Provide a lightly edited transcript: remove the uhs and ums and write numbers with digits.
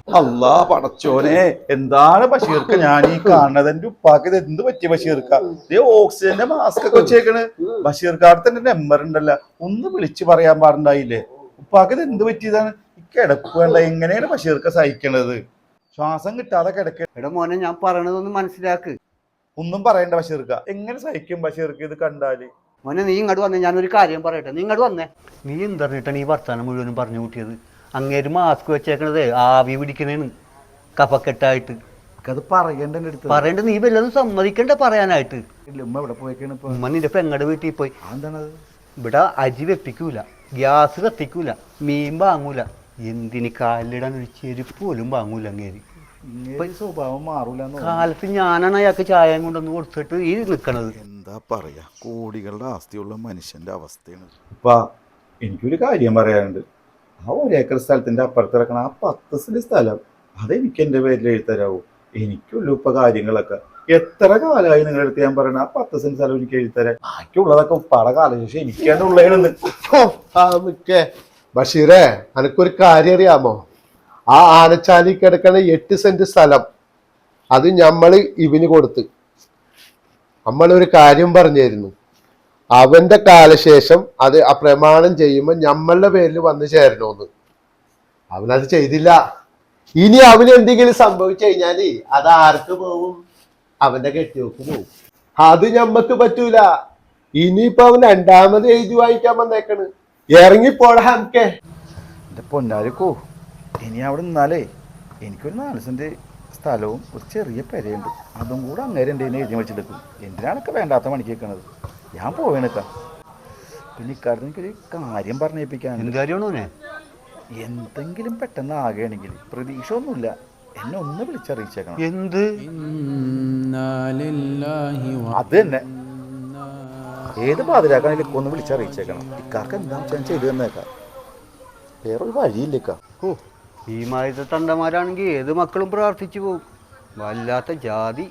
അല്ലാ പടച്ചോനെ, എന്താണ് ബഷീർക്ക് ഞാൻ ഈ കാണുന്നത്? എന്റെ ഉപ്പാക്ക് ഇത് എന്ത് പറ്റി ബഷീർക്ക? ഇതേ ഓക്സിജന്റെ മാസ്ക് ഒക്കെ വെച്ചേക്കണ്. ബഷീർക്കാർക്ക് തന്നെ നമ്പർ ഉണ്ടല്ലോ, ഒന്ന് വിളിച്ചു പറയാൻ പാടുണ്ടായില്ലേ? ഉപ്പാക്ക് ഇത് എന്ത് പറ്റിയതാണ്? ഈ കിടപ്പ് വേണ്ട, എങ്ങനെയാണ് ബഷീർക്ക സഹിക്കണത്? ശ്വാസം കിട്ടാതെ കിടക്ക. എടാ മോനെ, ഞാൻ പറയണതൊന്ന് മനസ്സിലാക്ക്. ഒന്നും പറയണ്ട ബഷീർക്ക, എങ്ങനെ സഹിക്കും ബഷീർക്ക് ഇത് കണ്ടാല്? മോനെ, നീ ഇങ്ങോട്ട് വന്നേ, ഞാനൊരു കാര്യം പറയട്ടെ. നീ ഇങ്ങോട്ട് വന്നേ. നീ എന്തറിഞ്ഞിട്ടാണ് ഈ വർത്താനം മുഴുവനും പറഞ്ഞു കൂട്ടിയത്? അങ്ങേര് മാസ്ക് വെച്ചേക്കണത് ആവി പിടിക്കണേന്ന്, കഫക്കെട്ടായിട്ട്. അത് പറയണ്ട അടുത്ത്. പറയണ്ട, നീ വല്ലതും സമ്മതിക്കണ്ട പറയാനായിട്ട്. ഉമ്മ ഇവിടെ പോയിക്കാണ്. ഉമ്മ നിന്റെ പെങ്ങടെ വീട്ടിൽ പോയി. എന്താണത്? ഇവിടെ അരി വെപ്പിക്കൂല, ഗ്യാസ് കത്തിക്കൂല, മീൻ വാങ്ങൂല, എന്തിന് കാലിലിടാൻ ഒരു ചെരുപ്പ് പോലും വാങ്ങൂല അങ്ങേര്. സ്വഭാവം മാറൂല. കാലത്ത് ഞാനാണ് അയാൾക്ക് ചായം കൊണ്ടൊന്ന് കൊടുത്തിട്ട് ഈ നിൽക്കണത്. എന്താ പറയാ, കോടികളുടെ ആസ്തിയുള്ള മനുഷ്യന്റെ അവസ്ഥയാണ്. ഇപ്പാ എനിക്കൊരു കാര്യം പറയാനുണ്ട്. ആ 1 ഏക്കർ സ്ഥലത്തിന്റെ അപ്പുറത്ത് കിടക്കണ ആ 10 സെന്റ് സ്ഥലം, അതെനിക്ക് എന്റെ പേരിൽ എഴുതരാവൂ. എനിക്കുള്ളൂ ഇപ്പൊ കാര്യങ്ങളൊക്കെ. എത്ര കാലമായി നിങ്ങളുടെ അടുത്ത് ഞാൻ പറയണ ആ 10 സെന്റ് സ്ഥലം എനിക്ക് എഴുതരാൻ? ബാക്കിയുള്ളതൊക്കെ ഉപ്പാടെ കാലശേഷം എനിക്കാണ് ഉള്ളതെന്ന്. ബഷീറേ, അനക്കൊരു കാര്യം അറിയാമോ? ആ ആനച്ചാലി കിടക്കണ 8 സെന്റ് സ്ഥലം അത് ഞമ്മള് ഇവന് കൊടുത്ത് നമ്മളൊരു കാര്യം പറഞ്ഞായിരുന്നു. അവന്റെ കാലശേഷം അത് അപ്രമാണം ചെയ്യുമ്പോൾ ഞമ്മളുടെ പേരിൽ വന്ന് ചേരണമെന്ന്. അവനത് ചെയ്തില്ല. ഇനി അവന് എന്തെങ്കിലും സംഭവിച്ചു കഴിഞ്ഞാല് അത് ആർക്ക് പോവും? അവന്റെ കെട്ടിയോക്ക് പോവും. അത് ഞമ്മക്ക് പറ്റൂല. ഇനിയിപ്പോ അവൻ 2ാമത് എഴുതി വായിക്കാൻ വന്നേക്കണ്. ഇറങ്ങിപ്പോടാ ഹംകെ. എന്റെ പൊന്നാരിക്കോ, ഇനി അവിടെ നിന്നാലേ എനിക്കൊരു 4 സെന്റ് സ്ഥലവും ഒരു ചെറിയ പെരയുണ്ട്. അതും കൂടെ അങ്ങേരെ എൻ്റെ എഴുതി വെച്ചെടുക്കും. എന്തിനാണൊക്കെ വേണ്ടാത്ത പണിക്ക് വെക്കണത്? ഞാൻ പോവേണക്ക. പിന്നെ ഇക്കാര്യത്തിൽ എനിക്കൊരു കാര്യം പറഞ്ഞേൽപ്പിക്കാൻ. എന്ത് കാര്യമാണോ? എന്തെങ്കിലും പെട്ടെന്ന് ആകുകയാണെങ്കിൽ പ്രതീക്ഷ ഒന്നുമില്ല, എന്നെ ഒന്ന് വിളിച്ചറിയിച്ചേക്കണം. എന്ത്? അത് തന്നെ, ഏത് പാതിരാക്കാണെങ്കിലും ഒന്ന് വിളിച്ചറിയിച്ചേക്കണം. ഇക്കാർക്ക് എന്താണെന്ന് വെച്ചാൽ ചെയ്തു തന്നേക്കാം. വേറൊരു വഴിയില്ലേക്ക. ഈ മാതിരത്തെ തണ്ടന്മാരാണെങ്കിൽ ഏത് മക്കളും പ്രാർത്ഥിച്ചു പോകും. വല്ലാത്ത ജാതി.